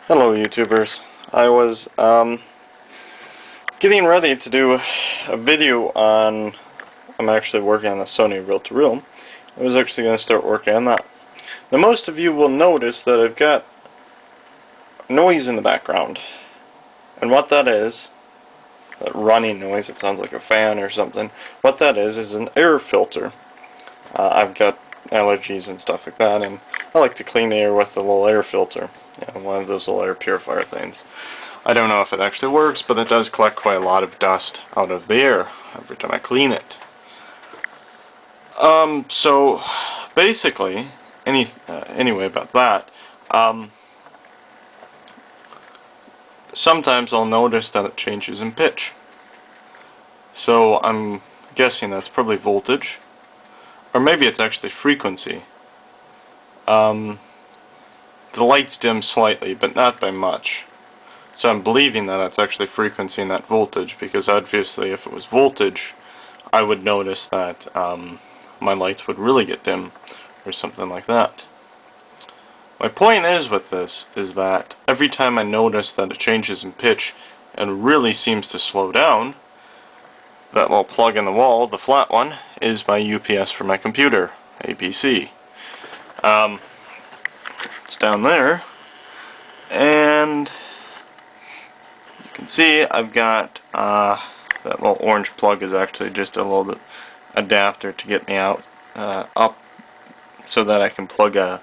Hello YouTubers. I was getting ready to do a video on, I'm actually working on the Sony reel-to-reel. I was actually going to start working on that. Now most of you will notice that I've got noise in the background. And what that is, that running noise, it sounds like a fan or something, what that is an air filter. I've got allergies and stuff like that, and I like to clean the air with a little air filter. One of those little air purifier things. I don't know if it actually works, but it does collect quite a lot of dust out of the air every time I clean it. So basically, anyway about that, sometimes I'll notice that it changes in pitch. So I'm guessing that's probably voltage, or maybe it's actually frequency. The lights dim slightly, but not by much. So I'm believing that that's actually frequency and not voltage, because obviously if it was voltage, I would notice that my lights would really get dim, or something like that. My point is with this, is that every time I notice that it changes in pitch and really seems to slow down, that little plug in the wall, the flat one, is my UPS for my computer, APC. It's down there, and you can see I've got that little orange plug is actually just a little adapter to get me out up so that I can plug a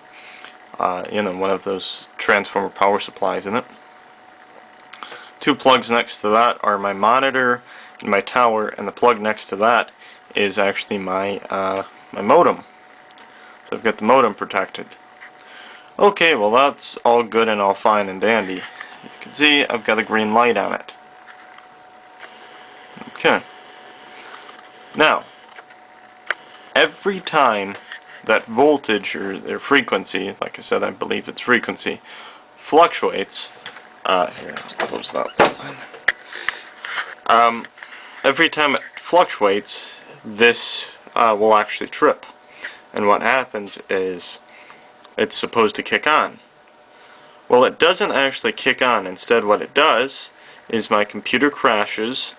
one of those transformer power supplies in it. Two plugs next to that are my monitor and my tower, and the plug next to that is actually my my modem. So I've got the modem protected. Okay, well that's all good and all fine and dandy. You can see I've got a green light on it. Okay. Now, every time that voltage or frequency, like I said, I believe it's frequency, fluctuates. Here, I'll close that thing. Every time it fluctuates, this will actually trip. And what happens is it's supposed to kick on. Well, it doesn't actually kick on. Instead, what it does is my computer crashes,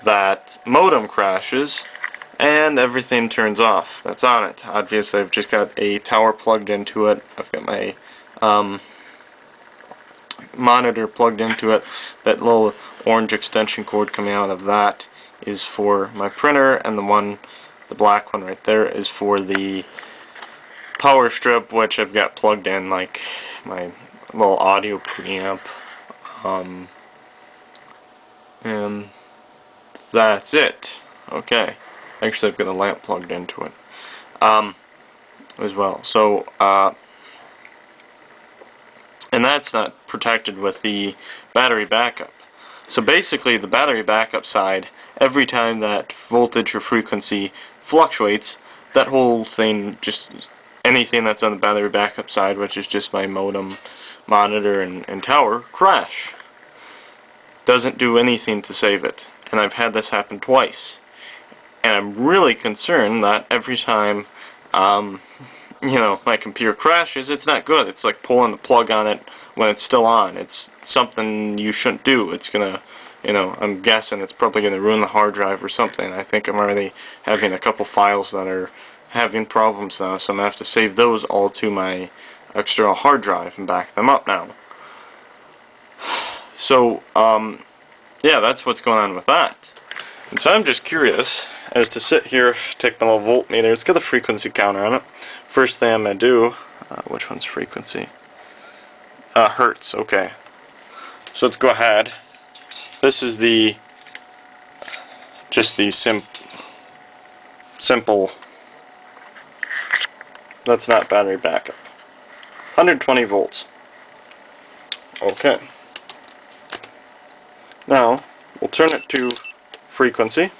that modem crashes, and everything turns off that's on it. Obviously, I've just got a tower plugged into it. I've got my monitor plugged into it. That little orange extension cord coming out of that is for my printer, and the black one right there, is for the power strip, which I've got plugged in, like my little audio preamp, and that's it. Okay, actually I've got a lamp plugged into it as well. So and that's not protected with the battery backup. So basically the battery backup side, every time that voltage or frequency fluctuates, that whole thing, just anything that's on the battery backup side, which is just my modem, monitor, and tower, crash. Doesn't do anything to save it. And I've had this happen twice. And I'm really concerned that every time my computer crashes, it's not good. It's like pulling the plug on it when it's still on. It's something you shouldn't do. It's gonna, I'm guessing it's probably gonna ruin the hard drive or something. I think I'm already having a couple files that are having problems now, so I'm gonna have to save those all to my external hard drive and back them up now. So, yeah, that's what's going on with that. And so I'm just curious as to sit here, take my little voltmeter. It's got a frequency counter on it. First thing I'm going to do, which one's frequency? Hertz, okay. So let's go ahead. This is just the simple, that's not battery backup. 120 volts. Okay. Now, we'll turn it to frequency.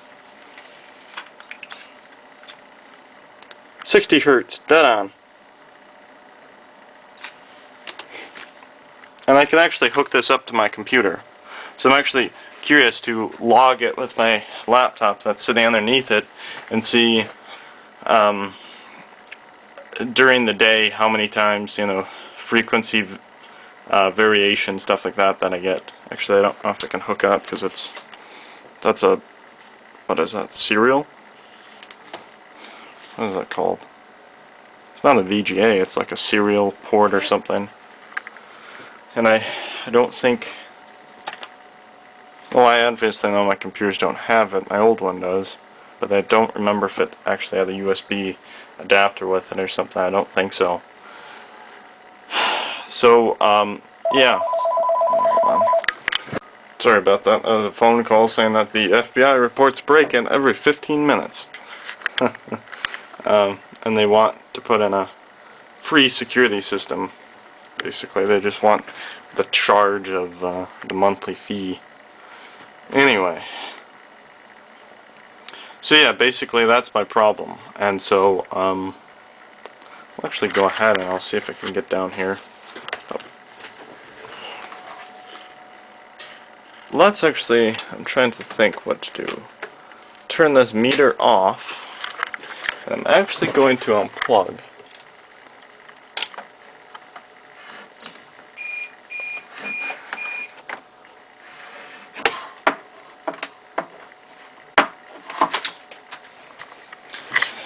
60 hertz, dead on. And I can actually hook this up to my computer. So I'm actually curious to log it with my laptop that's sitting underneath it and see during the day how many times frequency variation, stuff like that I get. Actually, I don't know if I can hook up because that's a, what is that, serial? What is that called? It's not a VGA, it's like a serial port or something. And I don't think, well, I obviously know my computers don't have it, my old one does, but I don't remember if it actually had a USB adapter with it or something. I don't think so. So, yeah. Hold on. Sorry about that. A phone call saying that the FBI reports break-in every 15 minutes. And they want to put in a free security system. Basically, they just want the charge of the monthly fee. Anyway. So yeah, basically that's my problem. And so, I'll actually go ahead and I'll see if I can get down here. Let's actually, I'm trying to think what to do. Turn this meter off. And I'm actually going to unplug.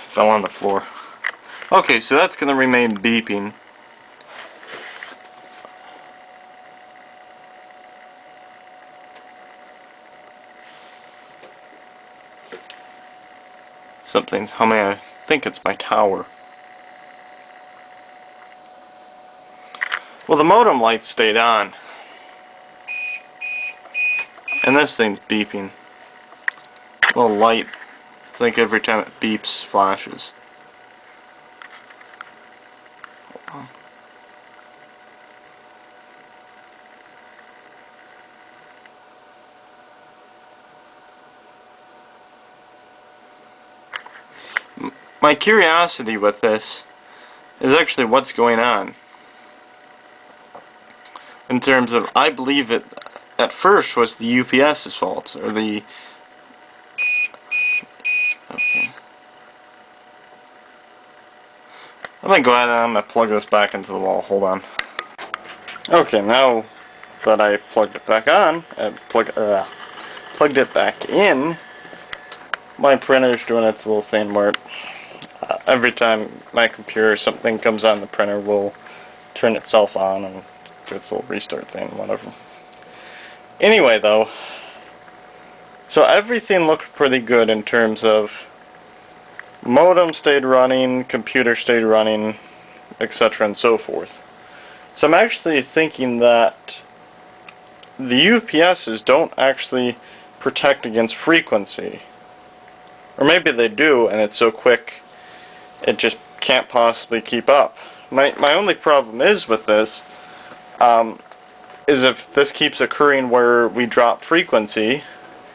Fell on the floor. Okay, so that's going to remain beeping. Something's humming. I think it's my tower. Well, the modem light stayed on. And this thing's beeping. A little light. I think every time it beeps, flashes. Hold on. My curiosity with this is actually what's going on. In terms of, I believe it at first was the UPS's fault, or the... Okay. I'm going to go ahead and I'm going to plug this back into the wall. Hold on. Okay, now that I plugged it back on, plugged it back in, my printer's doing its little thing where every time my computer or something comes on, the printer will turn itself on and do its little restart thing, whatever. Anyway, though, so everything looked pretty good in terms of modem stayed running, computer stayed running, etc. and so forth. So I'm actually thinking that the UPSs don't actually protect against frequency. Or maybe they do, and it's so quick it just can't possibly keep up. My only problem is with this, is if this keeps occurring where we drop frequency,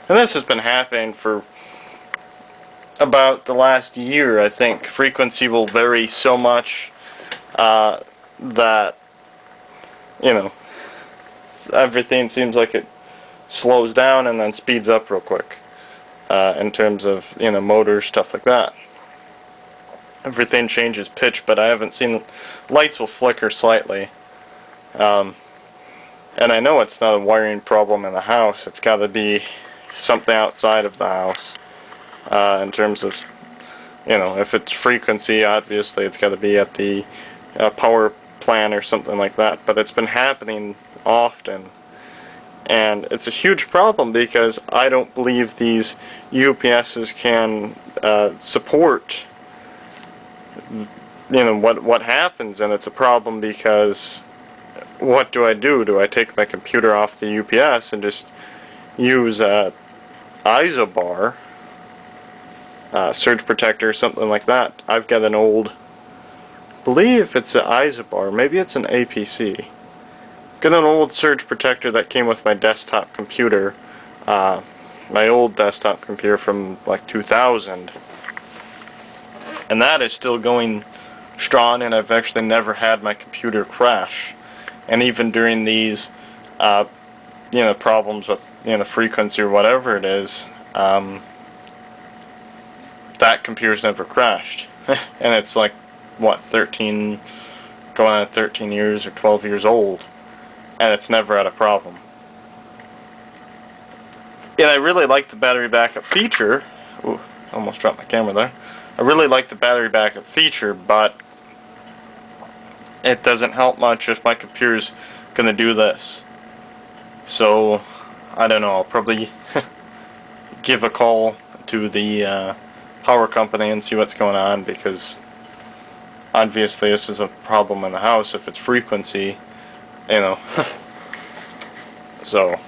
and this has been happening for about the last year, I think. Frequency will vary so much that, you know, everything seems like it slows down and then speeds up real quick in terms of, you know, motors, stuff like that. Everything changes pitch, but I haven't seen, lights will flicker slightly. And I know it's not a wiring problem in the house. It's got to be something outside of the house. In terms of, you know, if it's frequency, obviously it's got to be at the power plant or something like that. But it's been happening often. And it's a huge problem because I don't believe these UPSs can support, you know, what happens. And it's a problem because what do? Do I take my computer off the UPS and just use a Isobar, surge protector, something like that? I've got an old, I believe it's an Isobar, maybe it's an APC. Got an old surge protector that came with my desktop computer, my old desktop computer from like 2000, and that is still going strong, and I've actually never had my computer crash. And even during these, you know, problems with, you know, frequency or whatever it is, that computer's never crashed. And it's like, what, 13, going on 13 years or 12 years old. and it's never had a problem. And I really like the battery backup feature. Ooh, almost dropped my camera there. I really like the battery backup feature, but it doesn't help much if my computer's gonna do this. So, I don't know, I'll probably give a call to the power company and see what's going on, because obviously this is a problem in the house if it's frequency, you know. So,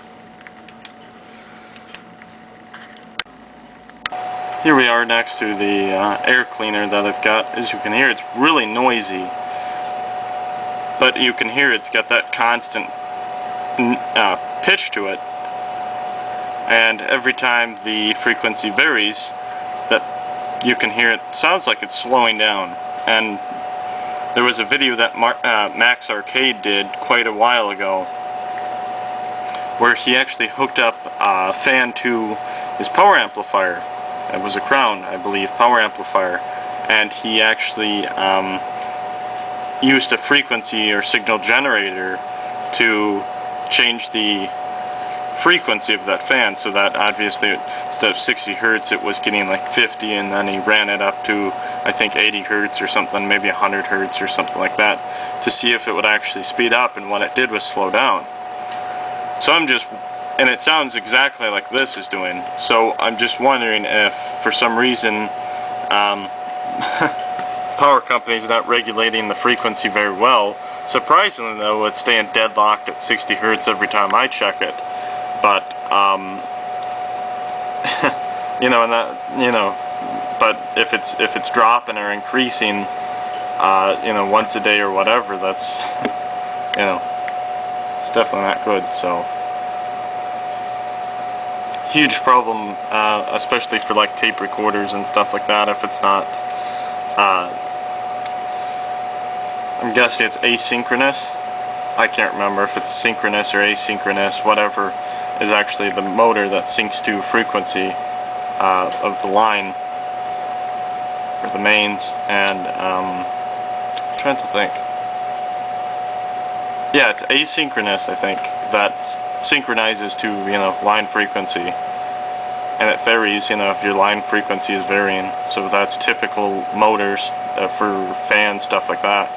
here we are next to the air cleaner that I've got. As you can hear, it's really noisy, but you can hear it's got that constant pitch to it, and every time the frequency varies, that you can hear it sounds like it's slowing down. And there was a video that Max Arcade did quite a while ago where he actually hooked up a fan to his power amplifier. It was a Crown, I believe, power amplifier, and he actually used a frequency or signal generator to change the frequency of that fan, so that obviously instead of 60 hertz it was getting like 50, and then he ran it up to I think 80 hertz or something, maybe 100 hertz or something like that, to see if it would actually speed up, and what it did was slow down. So and it sounds exactly like this is doing, so I'm just wondering if for some reason power company's not regulating the frequency very well. Surprisingly though, it's staying deadlocked at 60 hertz every time I check it. But you know, and that, you know, but if it's dropping or increasing, you know, once a day or whatever, that's, you know, it's definitely not good. So huge problem, especially for like tape recorders and stuff like that. If it's not, I'm guessing it's asynchronous. I can't remember if it's synchronous or asynchronous. Whatever is actually the motor that syncs to frequency of the line or the mains. And I'm trying to think. Yeah, it's asynchronous, I think, that synchronizes to, you know, line frequency, and it varies, you know, if your line frequency is varying. So that's typical motors for fans, stuff like that.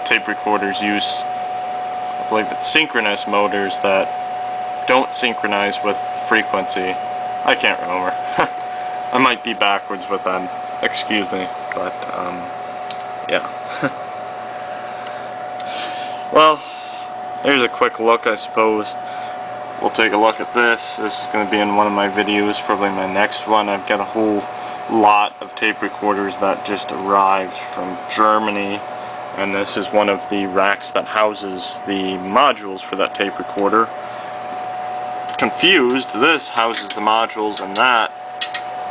Tape recorders use, I believe it's synchronous motors that don't synchronize with frequency. I can't remember. I might be backwards with them, excuse me, but yeah. Well, here's a quick look, I suppose. We'll take a look at this. This is going to be in one of my videos, probably my next one. I've got a whole lot of tape recorders that just arrived from Germany, and this is one of the racks that houses the modules for that tape recorder. Confused, this houses the modules and that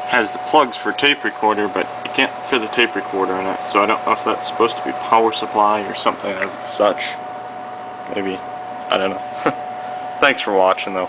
has the plugs for tape recorder, but you can't fit the tape recorder in it, so I don't know if that's supposed to be power supply or something of such. Maybe. I don't know. Thanks for watching though.